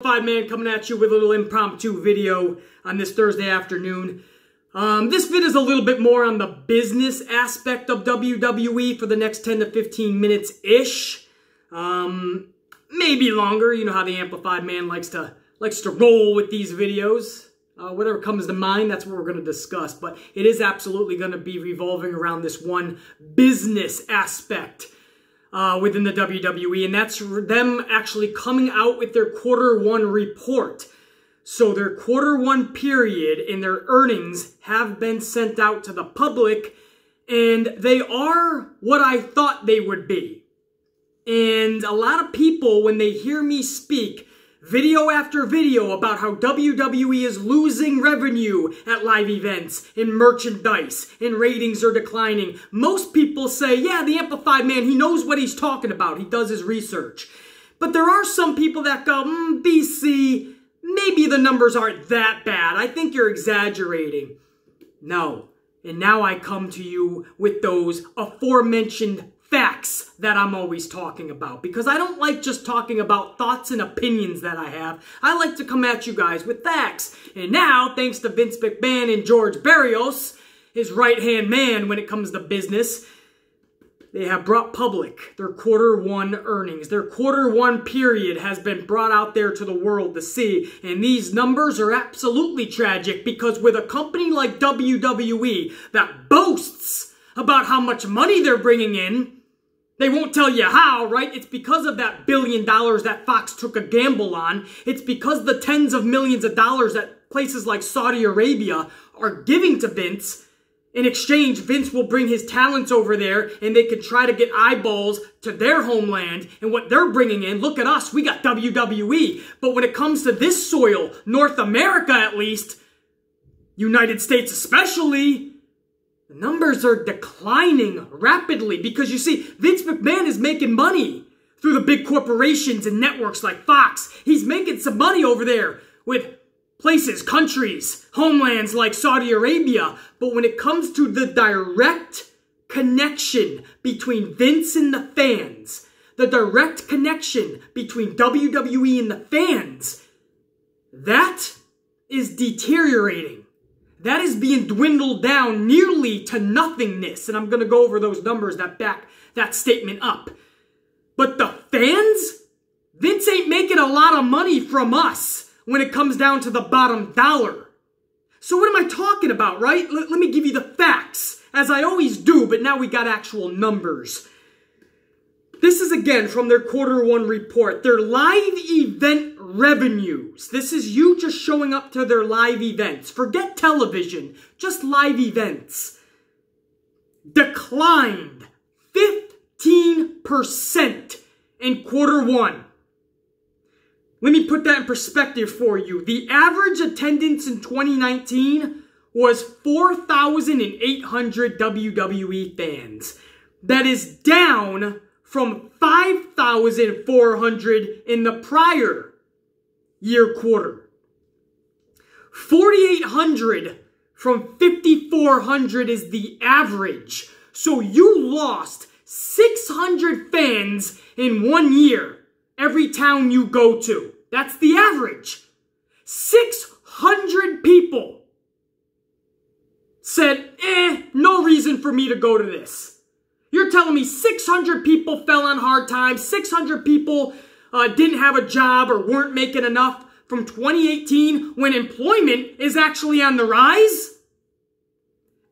Man coming at you with a little impromptu video on this Thursday afternoon. This vid is a little bit more on the business aspect of WWE for the next 10 to 15 minutes-ish. Maybe longer. You know how the Amplified Man likes to roll with these videos. Whatever comes to mind, that's what we're going to discuss. But it is absolutely going to be revolving around this one business aspect within the WWE, and that's them actually coming out with their Q1 report. So their Q1 period and their earnings have been sent out to the public, and they are what I thought they would be. And a lot of people, when they hear me speak video after video about how WWE is losing revenue at live events, in merchandise, and ratings are declining, most people say, yeah, the Amplified Man, he knows what he's talking about. He does his research. But there are some people that go, BC, maybe the numbers aren't that bad. I think you're exaggerating. No. And now I come to you with those aforementioned facts that I'm always talking about, because I don't like just talking about thoughts and opinions that I have. I like to come at you guys with facts. And now, thanks to Vince McMahon and George Barrios, his right-hand man when it comes to business, they have brought public their Q1 earnings. Their Q1 period has been brought out there to the world to see. And these numbers are absolutely tragic, because with a company like WWE that boasts about how much money they're bringing in, they won't tell you how, right? It's because of that $1 billion that Fox took a gamble on. It's because the tens of millions of dollars that places like Saudi Arabia are giving to Vince. In exchange, Vince will bring his talents over there, and they can try to get eyeballs to their homeland and what they're bringing in. Look at us, we got WWE. But when it comes to this soil, North America at least, United States especially, the numbers are declining rapidly, because you see, Vince McMahon is making money through the big corporations and networks like Fox. He's making some money over there with places, countries, homelands like Saudi Arabia. But when it comes to the direct connection between Vince and the fans, the direct connection between WWE and the fans, that is deteriorating. That is being dwindled down nearly to nothingness. And I'm going to go over those numbers that back that statement up. But the fans? Vince ain't making a lot of money from us when it comes down to the bottom dollar. So what am I talking about, right? Let me give you the facts, as I always do, but now we got actual numbers. This is again from their Q1 report. Their live event revenues. This is you just showing up to their live events. Forget television, just live events. Declined 15% in Q1. Let me put that in perspective for you. The average attendance in 2019 was 4,800 WWE fans. That is down from 5,400 in the prior year quarter. 4,800 from 5,400 is the average. So you lost 600 fans in 1 year every town you go to. That's the average. 600 people said, no reason for me to go to this. You're telling me 600 people fell on hard times, 600 people didn't have a job or weren't making enough from 2018 when employment is actually on the rise?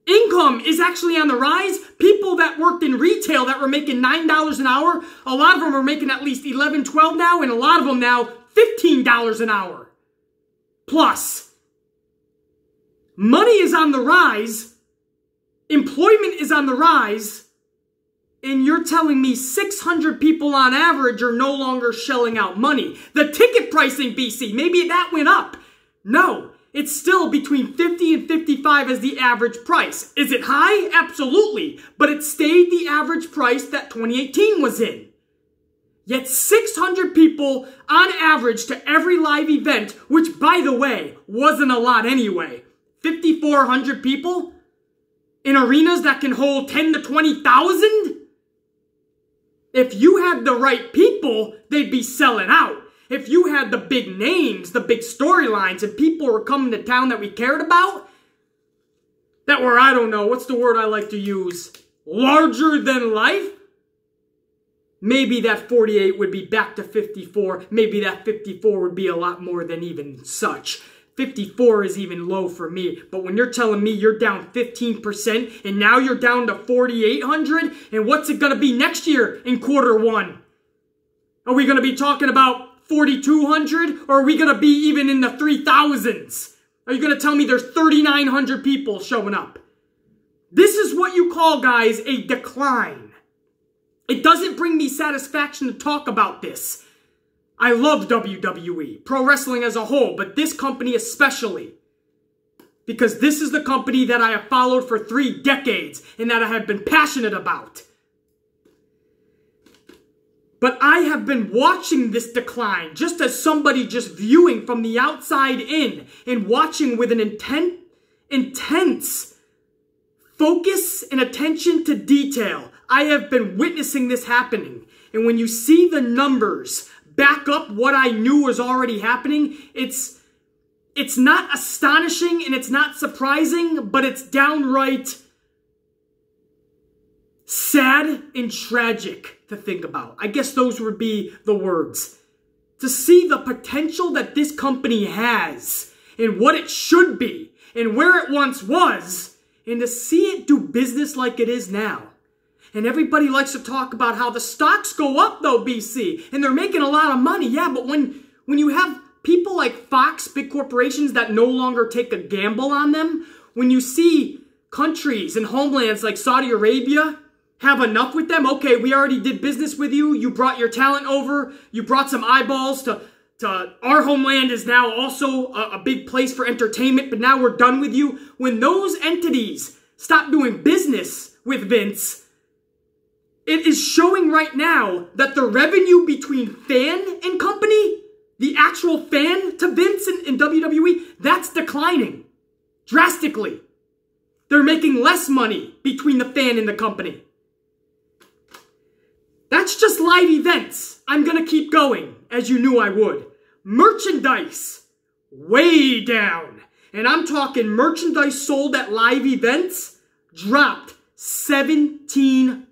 Income is actually on the rise. People that worked in retail that were making $9 an hour, a lot of them are making at least $11, $12 now, and a lot of them now $15 an hour. Plus, money is on the rise, employment is on the rise, and you're telling me 600 people on average are no longer shelling out money. The ticket pricing, BC, maybe that went up. No, it's still between 50 and 55 as the average price. Is it high? Absolutely. But it stayed the average price that 2018 was in. Yet 600 people on average to every live event, which by the way, wasn't a lot anyway. 5,400 people in arenas that can hold 10 to 20,000? If you had the right people, they'd be selling out. If you had the big names, the big storylines, and people were coming to town that we cared about, that were, I don't know, what's the word I like to use? Larger than life? Maybe that 48 would be back to 54. Maybe that 54 would be a lot more than even such. 54 is even low for me. But when you're telling me you're down 15% and now you're down to 4,800, and what's it going to be next year in quarter one? Are we going to be talking about 4,200, or are we going to be even in the 3,000s? Are you going to tell me there's 3,900 people showing up? This is what you call, guys, a decline. It doesn't bring me satisfaction to talk about this. I love WWE, pro wrestling as a whole, but this company especially. Because this is the company that I have followed for 3 decades and that I have been passionate about. But I have been watching this decline just as somebody just viewing from the outside in and watching with an intense focus and attention to detail. I have been witnessing this happening. And when you see the numbers back up what I knew was already happening, it's not astonishing and it's not surprising, but it's downright sad and tragic to think about. I guess those would be the words. To see the potential that this company has and what it should be and where it once was, and to see it do business like it is now. And everybody likes to talk about how the stocks go up though, BC, and they're making a lot of money. Yeah, but when you have people like Fox, big corporations that no longer take a gamble on them, when you see countries and homelands like Saudi Arabia have enough with them, okay, we already did business with you, you brought your talent over, you brought some eyeballs to our homeland is now also a big place for entertainment, but now we're done with you. When those entities stop doing business with Vince, it is showing right now that the revenue between fan and company, the actual fan to Vince and WWE, that's declining drastically. They're making less money between the fan and the company. That's just live events. I'm going to keep going, as you knew I would. Merchandise, way down. And I'm talking merchandise sold at live events dropped 17%.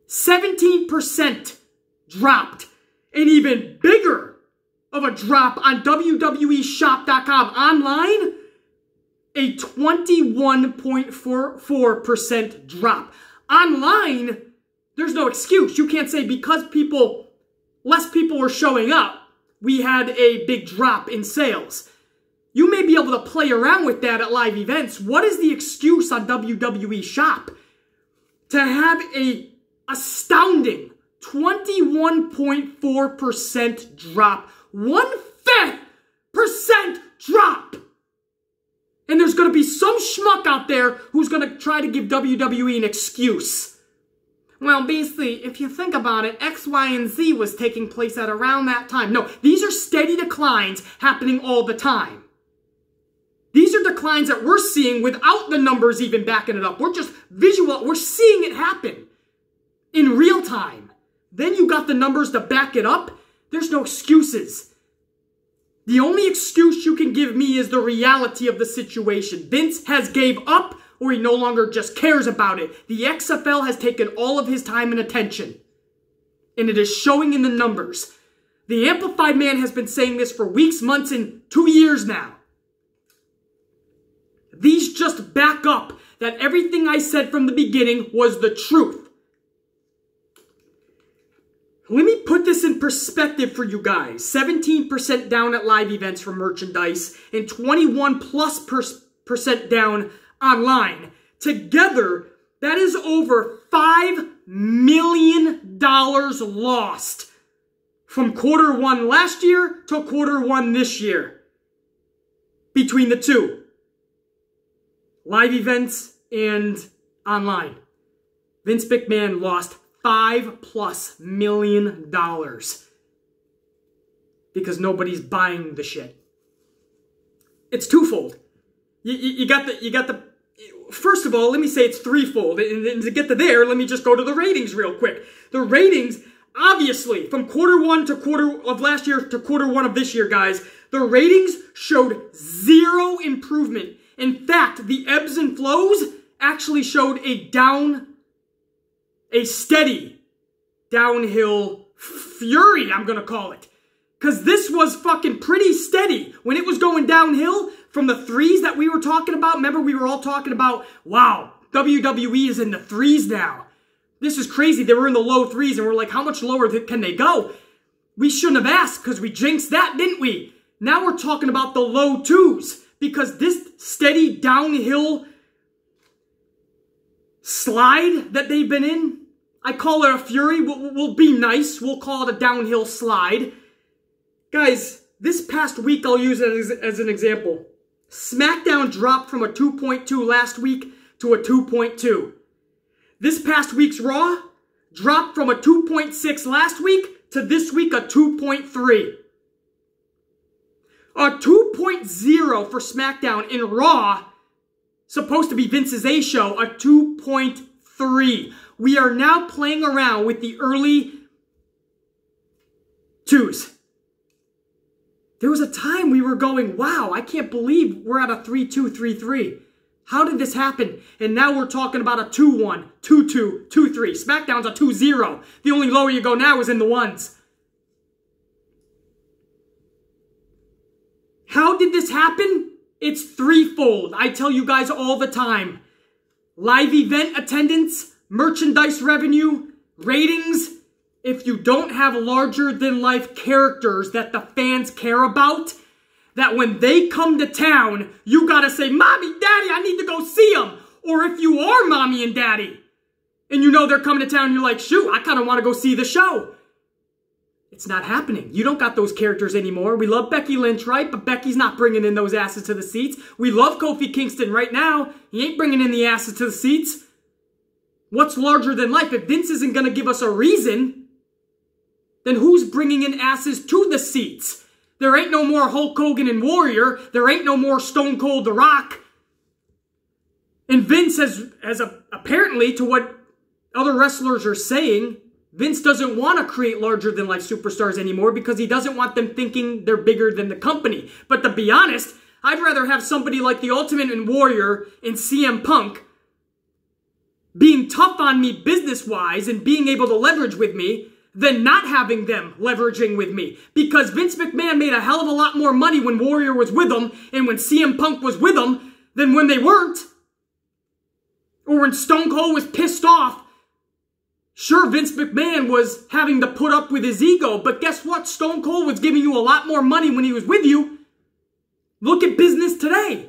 17% dropped. An even bigger of a drop on WWEshop.com online, a 21.44% drop. Online, there's no excuse. You can't say because less people were showing up, we had a big drop in sales. You may be able to play around with that at live events. What is the excuse on WWE Shop to have a astounding 21.4% drop? 1/5% drop. And there's going to be some schmuck out there who's going to try to give WWE an excuse. Well, basically, if you think about it, X, Y, and Z was taking place at around that time. No, these are steady declines happening all the time. These are declines that we're seeing without the numbers even backing it up. We're just visual. We're seeing it happen in real time. Then you got the numbers to back it up. There's no excuses. The only excuse you can give me is the reality of the situation. Vince has gave up, or he no longer just cares about it. The XFL has taken all of his time and attention. And it is showing in the numbers. The Amplified Man has been saying this for weeks, months, and 2 years now. These just back up that everything I said from the beginning was the truth. Let me put this in perspective for you guys. 17% down at live events for merchandise and 21+% down online. Together, that is over $5 million lost from quarter one last year to quarter one this year. Between the two. Live events and online. Vince McMahon lost $5+ million because nobody's buying the shit. It's twofold. You got the. First of all, let me say it's threefold, and to get to there, let me just go to the ratings real quick. The ratings, obviously, from quarter one to quarter of last year to quarter one of this year, guys, the ratings showed zero improvement. In fact, the ebbs and flows actually showed a steady downhill fury, I'm gonna call it. Because this was fucking pretty steady. When it was going downhill from the threes that we were talking about, remember we were all talking about, wow, WWE is in the threes now. This is crazy. They were in the low threes and we're like, how much lower can they go? We shouldn't have asked because we jinxed that, didn't we? Now we're talking about the low twos because this steady downhill slide that they've been in, I call it a fury. We'll be nice. We'll call it a downhill slide. Guys, this past week, I'll use it as an example. SmackDown dropped from a 2.2 last week to a 2.2. This past week's Raw dropped from a 2.6 last week to this week a 2.3. A 2.0 for SmackDown in Raw, supposed to be Vince's A show, a 2.3. We are now playing around with the early twos. There was a time we were going, wow, I can't believe we're at a 3-2, 3-3. How did this happen? And now we're talking about a 2-1, 2-2, 2-3. SmackDown's a 2-0. The only lower you go now is in the ones. How did this happen? It's threefold. I tell you guys all the time. Live event attendance, merchandise revenue, ratings. If you don't have larger-than-life characters that the fans care about, that when they come to town, you gotta say, Mommy, Daddy, I need to go see them. Or if you are Mommy and Daddy, and you know they're coming to town, you're like, shoot, I kind of want to go see the show. It's not happening. You don't got those characters anymore. We love Becky Lynch, right? But Becky's not bringing in those asses to the seats. We love Kofi Kingston right now. He ain't bringing in the asses to the seats. What's larger than life? If Vince isn't going to give us a reason, then who's bringing in asses to the seats? There ain't no more Hulk Hogan and Warrior. There ain't no more Stone Cold The Rock. And Vince has apparently, to what other wrestlers are saying, Vince doesn't want to create larger-than-life superstars anymore because he doesn't want them thinking they're bigger than the company. But to be honest, I'd rather have somebody like the Ultimate and Warrior and CM Punk being tough on me business-wise and being able to leverage with me than not having them leveraging with me. Because Vince McMahon made a hell of a lot more money when Warrior was with him and when CM Punk was with him than when they weren't. Or when Stone Cold was pissed off. Sure, Vince McMahon was having to put up with his ego, but guess what? Stone Cold was giving you a lot more money when he was with you. Look at business today.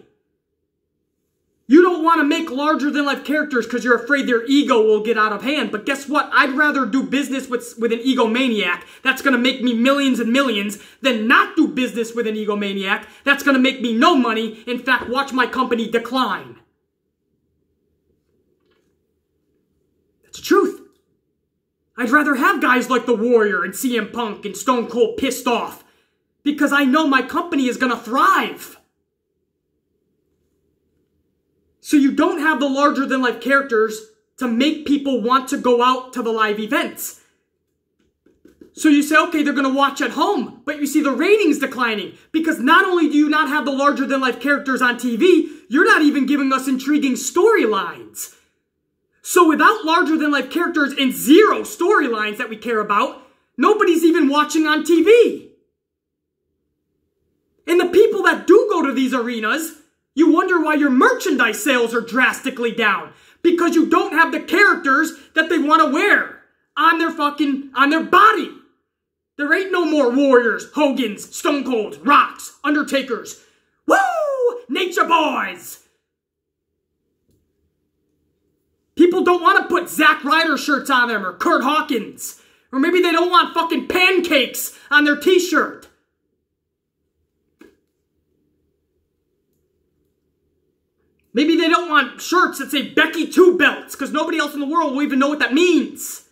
You don't want to make larger-than-life characters because you're afraid their ego will get out of hand. But guess what? I'd rather do business with an egomaniac that's going to make me millions and millions than not do business with an egomaniac that's going to make me no money. In fact, watch my company decline. That's the truth. I'd rather have guys like The Warrior and CM Punk and Stone Cold pissed off because I know my company is going to thrive. So you don't have the larger-than-life characters to make people want to go out to the live events. So you say, okay, they're going to watch at home, but you see the ratings declining because not only do you not have the larger-than-life characters on TV, you're not even giving us intriguing storylines. So without larger-than-life characters and zero storylines that we care about, nobody's even watching on TV. And the people that do go to these arenas, you wonder why your merchandise sales are drastically down. Because you don't have the characters that they want to wear on their body. There ain't no more Warriors, Hogans, Stone Colds, Rocks, Undertakers. Woo! Nature Boys! People don't want to put Zack Ryder shirts on them or Kurt Hawkins. Or maybe they don't want fucking pancakes on their t-shirt. Maybe they don't want shirts that say Becky 2 belts because nobody else in the world will even know what that means.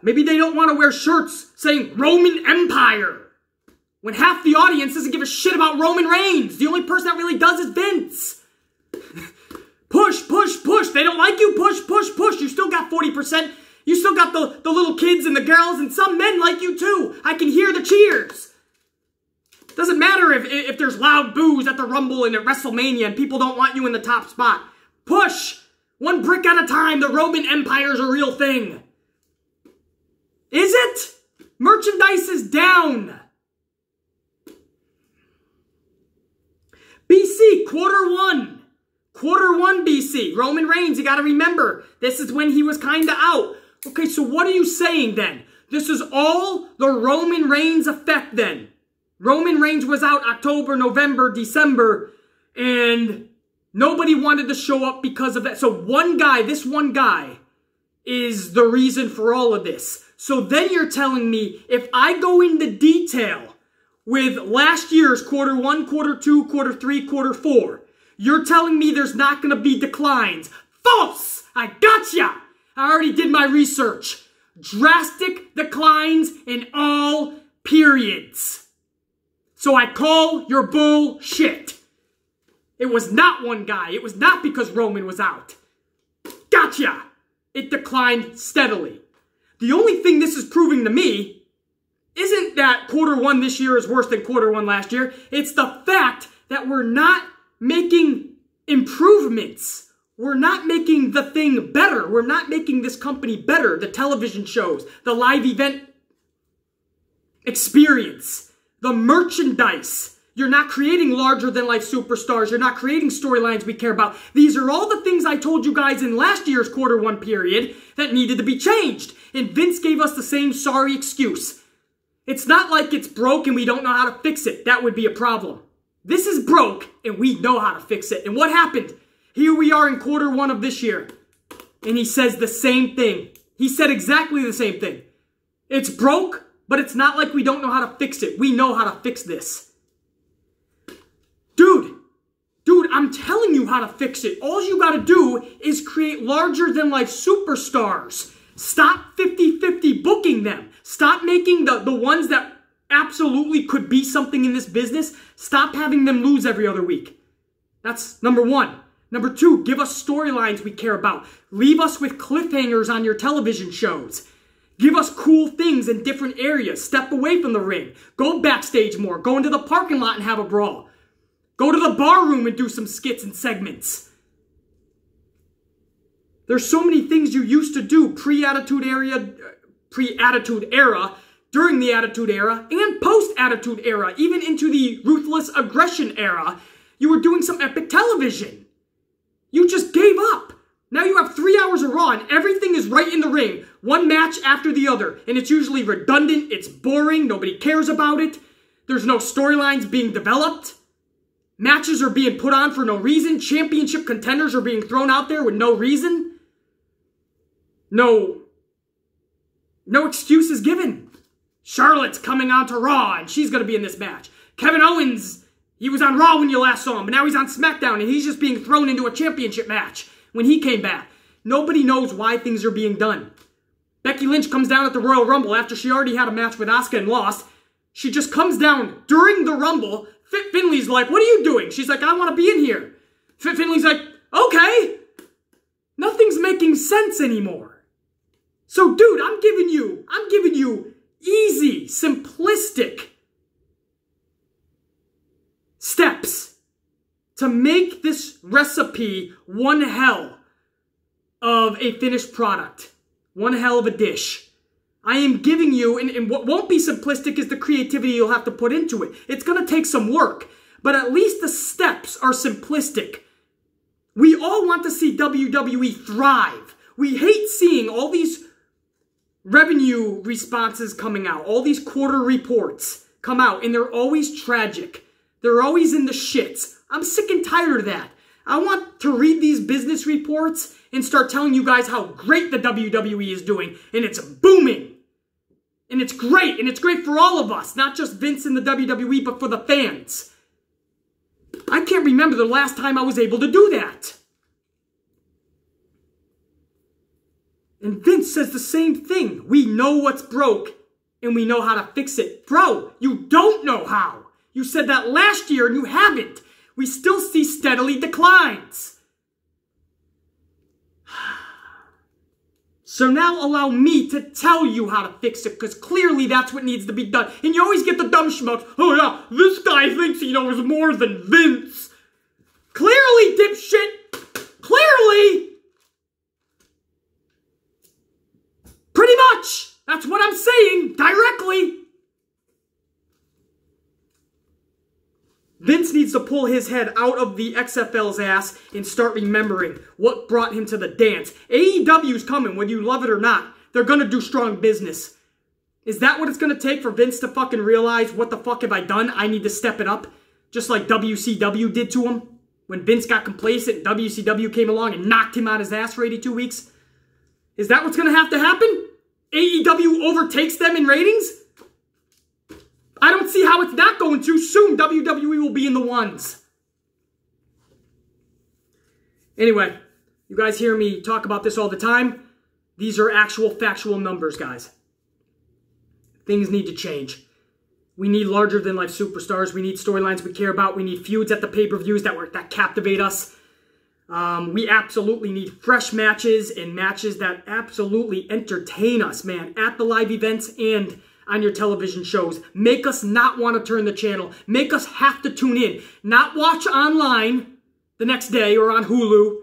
Maybe they don't want to wear shirts saying Roman Empire when half the audience doesn't give a shit about Roman Reigns. The only person that really does is Vince. Push, push, push. They don't like you, push, push, push. You still got 40%. You still got the little kids and the girls, and some men like you too. I can hear the cheers. Doesn't matter if there's loud boos at the Rumble and at WrestleMania and people don't want you in the top spot. Push. One brick at a time. The Roman Empire's a real thing. Is it? Merchandise is down. BC, quarter one. Quarter one BC. Roman Reigns, you got to remember, this is when he was kind of out. Okay, so what are you saying then? This is all the Roman Reigns effect then. Roman Reigns was out October, November, December, and nobody wanted to show up because of that. So this one guy is the reason for all of this. So then you're telling me if I go into detail with last year's quarter one, quarter two, quarter three, quarter four, you're telling me there's not going to be declines. False! I gotcha! I already did my research. Drastic declines in all periods. So I call your bullshit. It was not one guy. It was not because Roman was out. Gotcha! It declined steadily. The only thing this is proving to me isn't that quarter one this year is worse than quarter one last year. It's the fact that we're not making improvements. We're not making the thing better. We're not making this company better. The television shows, the live event experience, the merchandise. You're not creating larger-than-life superstars. You're not creating storylines we care about. These are all the things I told you guys in last year's quarter one period that needed to be changed. And Vince gave us the same sorry excuse. It's not like it's broke and we don't know how to fix it. That would be a problem. This is broke and we know how to fix it. And what happened? Here we are in quarter one of this year. And he says the same thing. He said exactly the same thing. It's broke, but it's not like we don't know how to fix it. We know how to fix this. Dude, I'm telling you how to fix it. All you got to do is create larger-than-life superstars. Stop 50-50 booking them. Stop making the ones that absolutely could be something in this business. Stop having them lose every other week. That's number one. Number two, give us storylines we care about. Leave us with cliffhangers on your television shows. Give us cool things in different areas. Step away from the ring. Go backstage more. Go into the parking lot and have a brawl. Go to the bar room and do some skits and segments. There's so many things you used to do pre-Attitude Era, during the Attitude Era, and post-Attitude Era, even into the Ruthless Aggression Era. You were doing some epic television. You just gave up. Now you have 3 hours of Raw and everything is right in the ring. One match after the other. And it's usually redundant. It's boring. Nobody cares about it. There's no storylines being developed. Matches are being put on for no reason. Championship contenders are being thrown out there with no reason. No excuses given. Charlotte's coming on to Raw and she's going to be in this match. Kevin Owens, he was on Raw when you last saw him, but now he's on SmackDown and he's just being thrown into a championship match when he came back. Nobody knows why things are being done. Becky Lynch comes down at the Royal Rumble after she already had a match with Asuka and lost. She just comes down during the Rumble. Finley's like, what are you doing? She's like, I want to be in here. Finley's like, okay. Nothing's making sense anymore. So, dude, I'm giving you easy, simplistic steps to make this recipe one hell of a finished product. One hell of a dish. I am giving you, and what won't be simplistic is the creativity you'll have to put into it. It's going to take some work, but at least the steps are simplistic. We all want to see WWE thrive. We hate seeing all these revenue responses coming out, all these quarter reports come out, and they're always tragic. They're always in the shits. I'm sick and tired of that. I want to read these business reports and start telling you guys how great the WWE is doing, and it's booming. And it's great for all of us, not just Vince and the WWE, but for the fans. I can't remember the last time I was able to do that. And Vince says the same thing. We know what's broke, and we know how to fix it. Bro, you don't know how. You said that last year, and you haven't. We still see steadily declines. So now allow me to tell you how to fix it, because clearly that's what needs to be done. And you always get the dumb schmucks, oh yeah, this guy thinks he knows more than Vince. Clearly, dipshit, clearly. Pretty much, that's what I'm saying, directly. Vince needs to pull his head out of the XFL's ass and start remembering what brought him to the dance. AEW's coming, whether you love it or not. They're going to do strong business. Is that what it's going to take for Vince to fucking realize, what the fuck have I done? I need to step it up. Just like WCW did to him. When Vince got complacent, WCW came along and knocked him out his ass for 82 weeks. Is that what's going to happen? AEW overtakes them in ratings? I don't see how it's not going to. Soon, WWE will be in the ones. Anyway, you guys hear me talk about this all the time. These are actual factual numbers, guys. Things need to change. We need larger-than-life superstars. We need storylines we care about. We need feuds at the pay-per-views that captivate us. We absolutely need fresh matches and matches that absolutely entertain us, man, at the live events and on your television shows. Make us not want to turn the channel. Make us have to tune in. Not watch online the next day or on Hulu.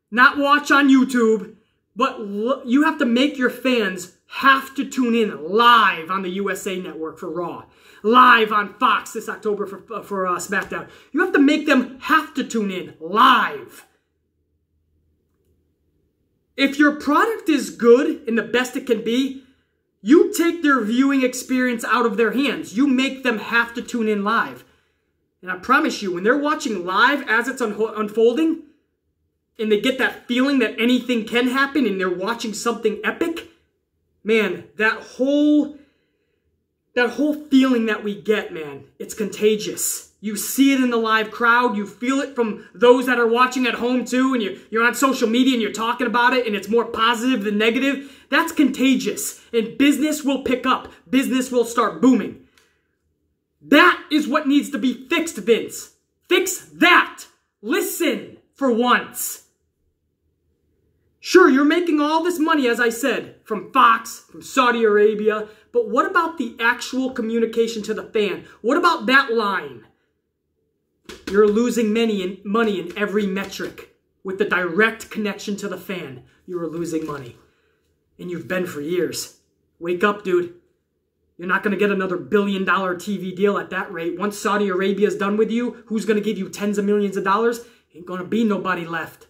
Not watch on YouTube. But you have to make your fans have to tune in live on the USA Network for Raw. Live on Fox this October for SmackDown. You have to make them have to tune in live. If your product is good and the best it can be, you take their viewing experience out of their hands. You make them have to tune in live. And I promise you, when they're watching live as it's unfolding, and they get that feeling that anything can happen and they're watching something epic, man, that whole feeling that we get, man, it's contagious. You see it in the live crowd. You feel it from those that are watching at home too, and you're on social media and you're talking about it and it's more positive than negative. That's contagious, and business will pick up. Business will start booming. That is what needs to be fixed, Vince. Fix that. Listen for once. Sure, you're making all this money, as I said, from Fox, from Saudi Arabia, but what about the actual communication to the fan? What about that line? You're losing money in every metric. With the direct connection to the fan, you are losing money. And you've been for years. Wake up, dude. You're not going to get another $1 billion TV deal at that rate. Once Saudi Arabia is done with you, who's going to give you tens of millions of dollars? Ain't going to be nobody left.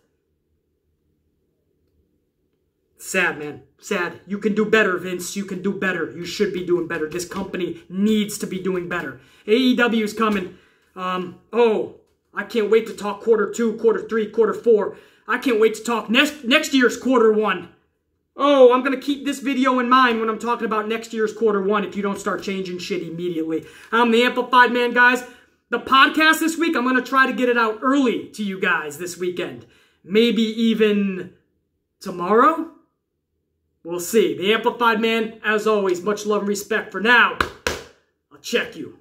Sad, man. Sad. You can do better, Vince. You can do better. You should be doing better. This company needs to be doing better. AEW is coming. I can't wait to talk quarter 2, quarter 3, quarter 4. I can't wait to talk next year's quarter 1. Oh, I'm going to keep this video in mind when I'm talking about next year's quarter 1 if you don't start changing shit immediately. I'm the Amplified Man, guys. The podcast this week, I'm going to try to get it out early to you guys this weekend. Maybe even tomorrow? We'll see. The Amplified Man, as always, much love and respect. For now, I'll check you.